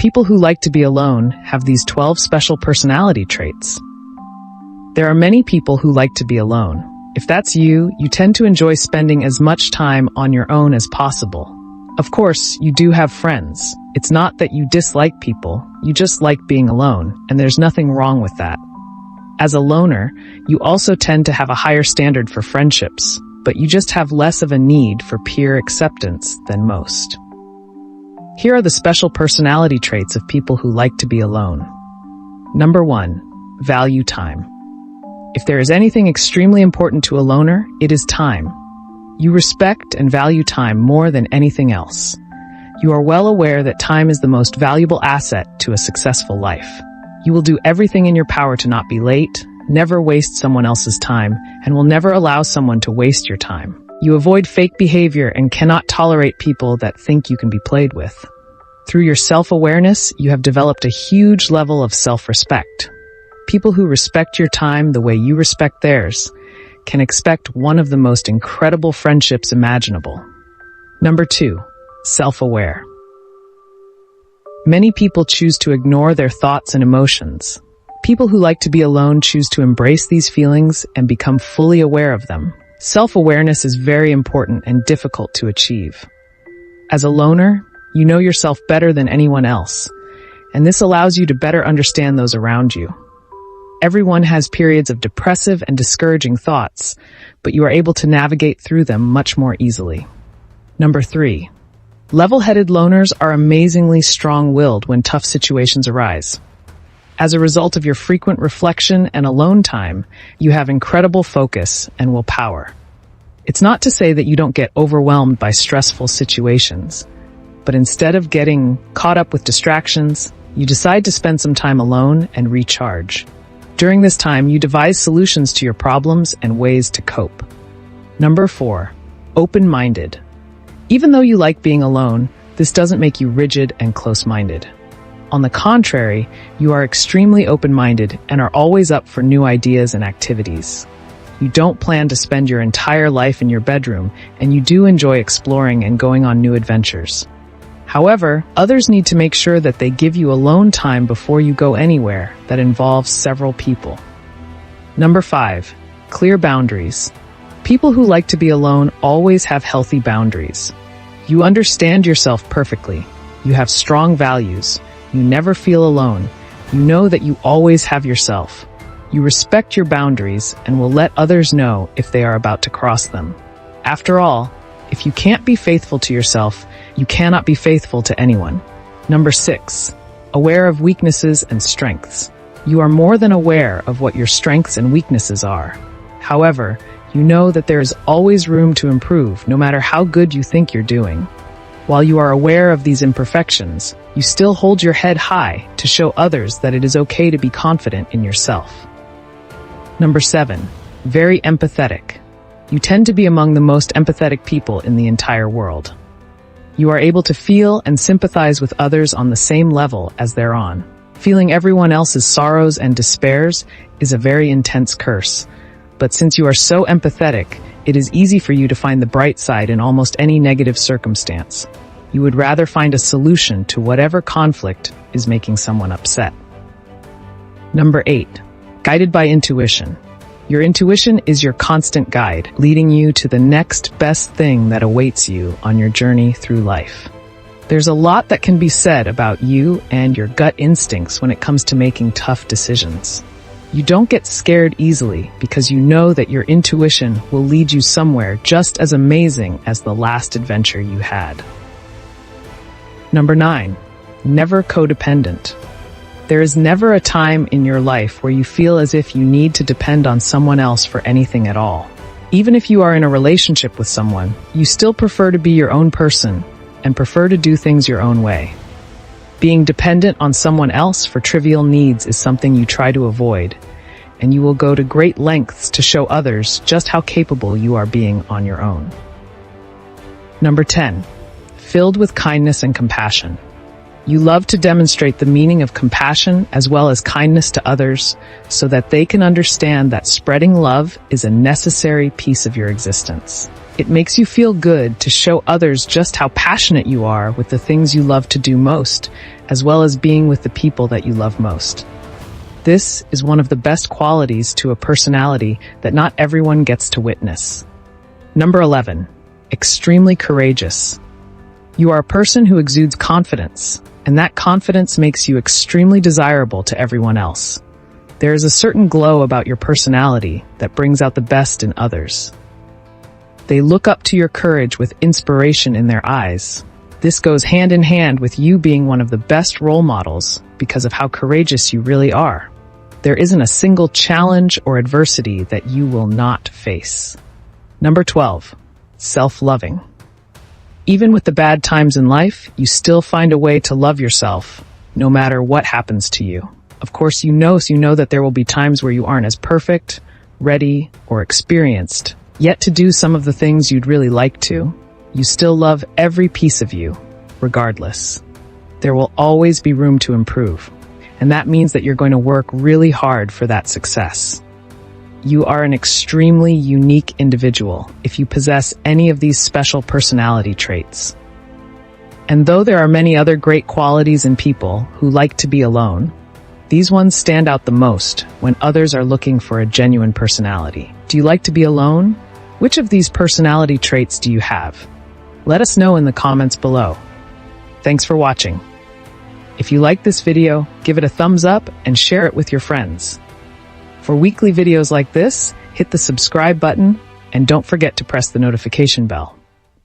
People who like to be alone have these 12 special personality traits. There are many people who like to be alone. If that's you, you tend to enjoy spending as much time on your own as possible. Of course, you do have friends. It's not that you dislike people, you just like being alone, and there's nothing wrong with that. As a loner, you also tend to have a higher standard for friendships, but you just have less of a need for peer acceptance than most. Here are the special personality traits of people who like to be alone. Number 1, value time. If there is anything extremely important to a loner, it is time. You respect and value time more than anything else. You are well aware that time is the most valuable asset to a successful life. You will do everything in your power to not be late, never waste someone else's time, and will never allow someone to waste your time. You avoid fake behavior and cannot tolerate people that think you can be played with. Through your self-awareness, you have developed a huge level of self-respect. People who respect your time the way you respect theirs can expect one of the most incredible friendships imaginable. Number 2, self-aware. Many people choose to ignore their thoughts and emotions. People who like to be alone choose to embrace these feelings and become fully aware of them. Self-awareness is very important and difficult to achieve. As a loner, you know yourself better than anyone else, and this allows you to better understand those around you. Everyone has periods of depressive and discouraging thoughts, but you are able to navigate through them much more easily. Number 3, level-headed loners are amazingly strong-willed when tough situations arise. As a result of your frequent reflection and alone time, you have incredible focus and willpower. It's not to say that you don't get overwhelmed by stressful situations, but instead of getting caught up with distractions, you decide to spend some time alone and recharge. During this time, you devise solutions to your problems and ways to cope. Number 4, open-minded. Even though you like being alone, this doesn't make you rigid and close-minded. On the contrary, you are extremely open-minded and are always up for new ideas and activities. You don't plan to spend your entire life in your bedroom, and you do enjoy exploring and going on new adventures. However, others need to make sure that they give you alone time before you go anywhere that involves several people. Number 5, clear boundaries. People who like to be alone always have healthy boundaries. You understand yourself perfectly. You have strong values. You never feel alone. You know that you always have yourself. You respect your boundaries and will let others know if they are about to cross them. After all, if you can't be faithful to yourself, you cannot be faithful to anyone. Number 6, aware of weaknesses and strengths. You are more than aware of what your strengths and weaknesses are. However, you know that there is always room to improve, no matter how good you think you're doing. While you are aware of these imperfections, you still hold your head high to show others that it is okay to be confident in yourself. Number 7, very empathetic. You tend to be among the most empathetic people in the entire world. You are able to feel and sympathize with others on the same level as they're on. Feeling everyone else's sorrows and despairs is a very intense curse. But since you are so empathetic, it is easy for you to find the bright side in almost any negative circumstance. You would rather find a solution to whatever conflict is making someone upset. Number 8, guided by intuition. Your intuition is your constant guide, leading you to the next best thing that awaits you on your journey through life. There's a lot that can be said about you and your gut instincts when it comes to making tough decisions. You don't get scared easily because you know that your intuition will lead you somewhere just as amazing as the last adventure you had. Number 9, never codependent. There is never a time in your life where you feel as if you need to depend on someone else for anything at all. Even if you are in a relationship with someone, you still prefer to be your own person and prefer to do things your own way. Being dependent on someone else for trivial needs is something you try to avoid, and you will go to great lengths to show others just how capable you are being on your own. Number 10, filled with kindness and compassion. You love to demonstrate the meaning of compassion as well as kindness to others so that they can understand that spreading love is a necessary piece of your existence. It makes you feel good to show others just how passionate you are with the things you love to do most, as well as being with the people that you love most. This is one of the best qualities to a personality that not everyone gets to witness. Number 11, extremely courageous. You are a person who exudes confidence, and that confidence makes you extremely desirable to everyone else. There is a certain glow about your personality that brings out the best in others. They look up to your courage with inspiration in their eyes. This goes hand in hand with you being one of the best role models because of how courageous you really are. There isn't a single challenge or adversity that you will not face. Number 12, self-loving. Even with the bad times in life, you still find a way to love yourself, no matter what happens to you. Of course, you know that there will be times where you aren't as perfect, ready, or experienced, yet to do some of the things you'd really like to. You still love every piece of you, regardless. There will always be room to improve, and that means that you're going to work really hard for that success. You are an extremely unique individual if you possess any of these special personality traits. And though there are many other great qualities in people who like to be alone, these ones stand out the most when others are looking for a genuine personality. Do you like to be alone? Which of these personality traits do you have? Let us know in the comments below. Thanks for watching. If you like this video, give it a thumbs up and share it with your friends. For weekly videos like this, hit the subscribe button and don't forget to press the notification bell.